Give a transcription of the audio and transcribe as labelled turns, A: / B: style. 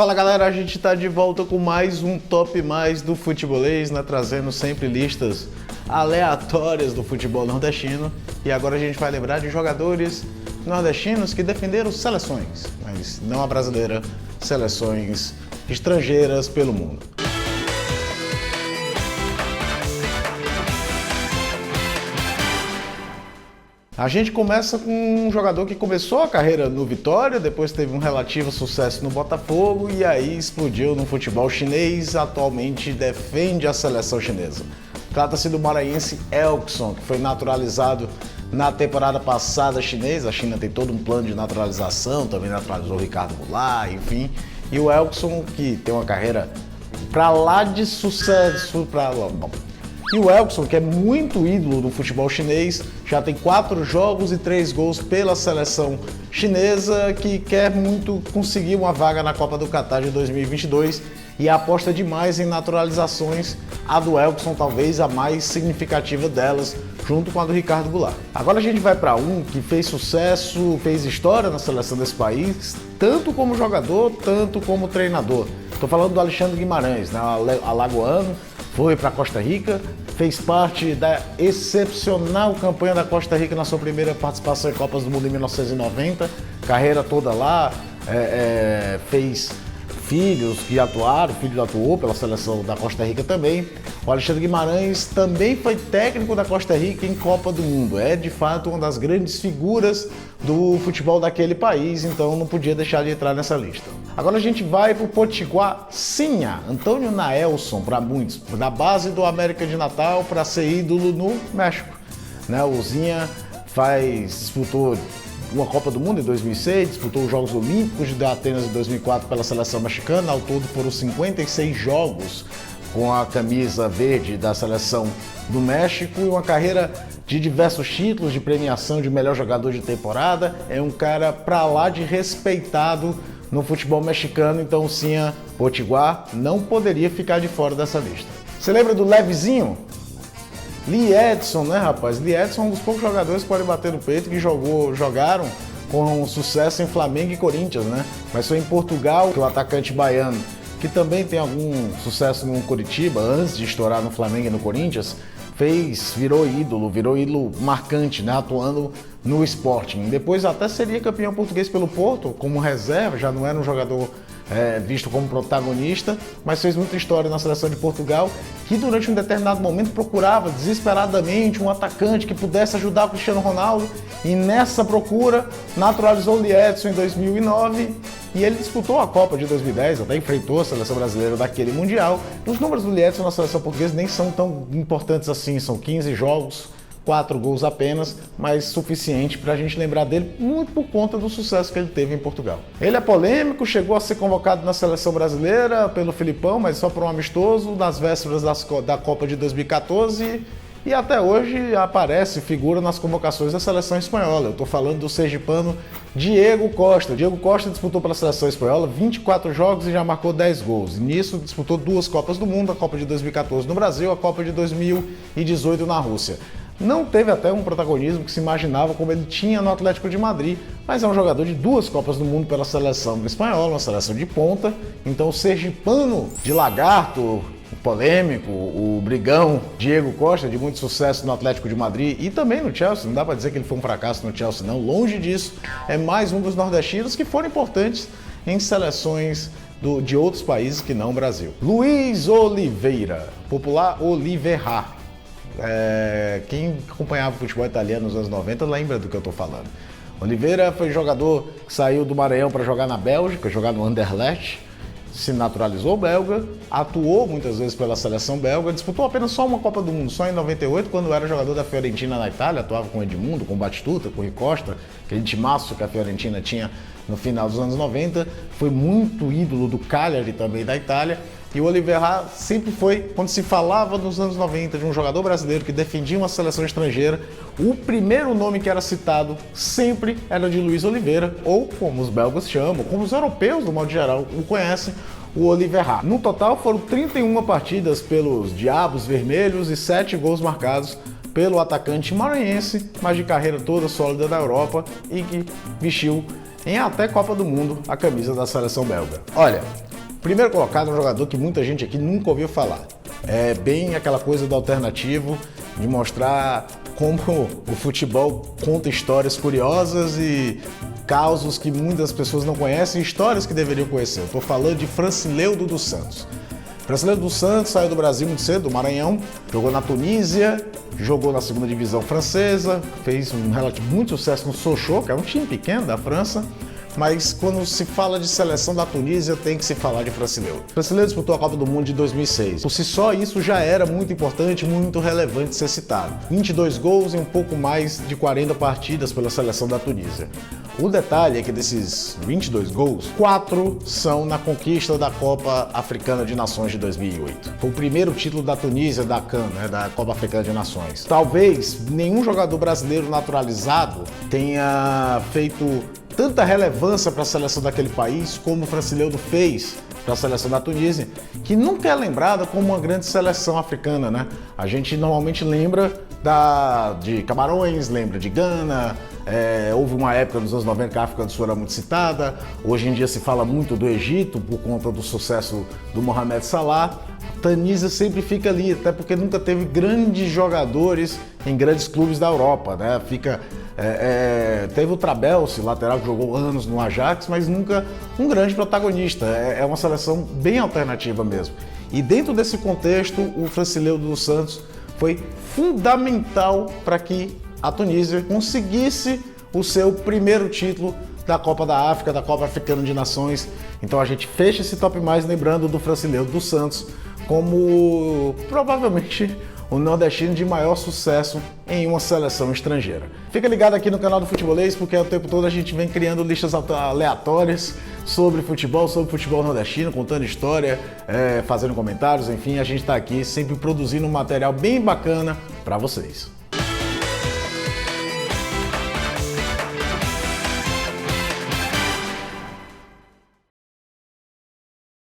A: Fala galera, a gente tá de volta com mais um Top Mais do Futebolês, né? Trazendo sempre listas aleatórias do futebol nordestino. E agora a gente vai lembrar de jogadores nordestinos que defenderam seleções, mas não a brasileira, seleções estrangeiras pelo mundo. A gente começa com um jogador que começou a carreira no Vitória, depois teve um relativo sucesso no Botafogo e aí explodiu no futebol chinês, atualmente defende a seleção chinesa. Trata-se do maranhense Elkson, que foi naturalizado na temporada passada chinesa. A China tem todo um plano de naturalização, também naturalizou o Ricardo Goulart, enfim. E o Elkson, que tem uma carreira pra lá de sucesso, E o Elkson, que é muito ídolo do futebol chinês, já tem 4 jogos e 3 gols pela seleção chinesa, que quer muito conseguir uma vaga na Copa do Catar de 2022 e aposta demais em naturalizações. A do Elkson talvez a mais significativa delas, junto com a do Ricardo Goulart. Agora a gente vai para um que fez sucesso, fez história na seleção desse país, tanto como jogador, tanto como treinador. Estou falando do Alexandre Guimarães, né? Alagoano, foi para Costa Rica, fez parte da excepcional campanha da Costa Rica na sua primeira participação em Copas do Mundo em 1990, carreira toda lá, fez filhos que atuaram, o filho atuou pela seleção da Costa Rica também. O Alexandre Guimarães também foi técnico da Costa Rica em Copa do Mundo, é de fato uma das grandes figuras do futebol daquele país, então não podia deixar de entrar nessa lista. Agora a gente vai para o Potiguar Sinha, Antônio Naelson, para muitos, da base do América de Natal para ser ídolo no México. Né? O Zinha disputou uma Copa do Mundo em 2006, disputou os Jogos Olímpicos de Atenas em 2004 pela seleção mexicana, ao todo foram 56 jogos com a camisa verde da seleção do México e uma carreira de diversos títulos de premiação de melhor jogador de temporada. É um cara pra lá de respeitado no futebol mexicano, então o Sinha Potiguar não poderia ficar de fora dessa lista. Você lembra do Levezinho? Lee Edson, né, rapaz? Lee Edson é um dos poucos jogadores que podem bater no peito que jogaram com sucesso em Flamengo e Corinthians, né? Mas foi em Portugal que o atacante baiano, que também tem algum sucesso no Coritiba, antes de estourar no Flamengo e no Corinthians, virou ídolo marcante, né? Atuando no Sporting. Depois até seria campeão português pelo Porto, como reserva, já não era um jogador visto como protagonista, mas fez muita história na seleção de Portugal, que durante um determinado momento procurava desesperadamente um atacante que pudesse ajudar o Cristiano Ronaldo, e nessa procura naturalizou o Lee Edson em 2009 e ele disputou a Copa de 2010, até enfrentou a seleção brasileira daquele Mundial. Os números do Lee Edson na seleção portuguesa nem são tão importantes assim, são 15 jogos, 4 gols apenas, mas suficiente para a gente lembrar dele muito por conta do sucesso que ele teve em Portugal. Ele é polêmico, chegou a ser convocado na seleção brasileira pelo Filipão, mas só por um amistoso, nas vésperas da Copa de 2014, e até hoje figura nas convocações da seleção espanhola. Eu estou falando do sergipano Diego Costa. Diego Costa disputou pela seleção espanhola 24 jogos e já marcou 10 gols. Nisso disputou 2 Copas do Mundo, a Copa de 2014 no Brasil, a Copa de 2018 na Rússia. Não teve até um protagonismo que se imaginava como ele tinha no Atlético de Madrid, mas é um jogador de 2 Copas do Mundo pela seleção espanhola, uma seleção de ponta. Então o sergipano de lagarto, o polêmico, o brigão Diego Costa, de muito sucesso no Atlético de Madrid e também no Chelsea, não dá para dizer que ele foi um fracasso no Chelsea não, longe disso, é mais um dos nordestinos que foram importantes em seleções de outros países que não o Brasil. Luiz Oliveira, popular Oliveira. Quem acompanhava o futebol italiano nos anos 90 lembra do que eu estou falando. Oliveira foi jogador que saiu do Maranhão para jogar na Bélgica, jogar no Anderlecht, se naturalizou belga, atuou muitas vezes pela seleção belga, disputou apenas só uma Copa do Mundo, só em 98, quando era jogador da Fiorentina na Itália, atuava com Edmundo, com Batistuta, com Rui Costa, aquele timaço que a Fiorentina tinha no final dos anos 90, foi muito ídolo do Cagliari também da Itália. E o Oliveira sempre foi, quando se falava nos anos 90 de um jogador brasileiro que defendia uma seleção estrangeira, o primeiro nome que era citado sempre era de Luiz Oliveira, ou como os belgas chamam, como os europeus, do modo geral, o conhecem, o Oliveira. No total foram 31 partidas pelos Diabos Vermelhos e 7 gols marcados pelo atacante maranhense, mas de carreira toda sólida da Europa e que vestiu em até Copa do Mundo a camisa da seleção belga. Olha, Primeiro colocado é um jogador que muita gente aqui nunca ouviu falar. É bem aquela coisa do alternativo, de mostrar como o futebol conta histórias curiosas e causos que muitas pessoas não conhecem, histórias que deveriam conhecer. Estou falando de Francileudo dos Santos. Francileudo dos Santos saiu do Brasil muito cedo, do Maranhão, jogou na Tunísia, jogou na segunda divisão francesa, fez um relativo muito sucesso no Sochaux, que é um time pequeno da França. Mas quando se fala de seleção da Tunísia, tem que se falar de Francileudo. Francileudo disputou a Copa do Mundo de 2006. Por si só, isso já era muito importante, muito relevante ser citado. 22 gols em um pouco mais de 40 partidas pela seleção da Tunísia. O detalhe é que desses 22 gols, 4 são na conquista da Copa Africana de Nações de 2008. Foi o primeiro título da Tunísia, da CAN, da Copa Africana de Nações. Talvez nenhum jogador brasileiro naturalizado tenha feito tanta relevância para a seleção daquele país como o Francileudo fez para a seleção da Tunísia, que nunca é lembrada como uma grande seleção africana, né? A gente normalmente lembra de Camarões, lembra de Gana, houve uma época nos anos 90 que a África do Sul era muito citada, hoje em dia se fala muito do Egito por conta do sucesso do Mohamed Salah. A Tunísia sempre fica ali, até porque nunca teve grandes jogadores em grandes clubes da Europa, né? Teve o Trabelsi, lateral que jogou anos no Ajax, mas nunca um grande protagonista. É uma seleção bem alternativa mesmo. E dentro desse contexto, o Francileudo dos Santos foi fundamental para que a Tunísia conseguisse o seu primeiro título da Copa da África, da Copa Africana de Nações. Então a gente fecha esse top mais lembrando do Francileudo dos Santos como provavelmente o nordestino de maior sucesso em uma seleção estrangeira. Fica ligado aqui no canal do Futebolês, porque o tempo todo a gente vem criando listas aleatórias sobre futebol nordestino, contando história, fazendo comentários, enfim, a gente está aqui sempre produzindo um material bem bacana para vocês.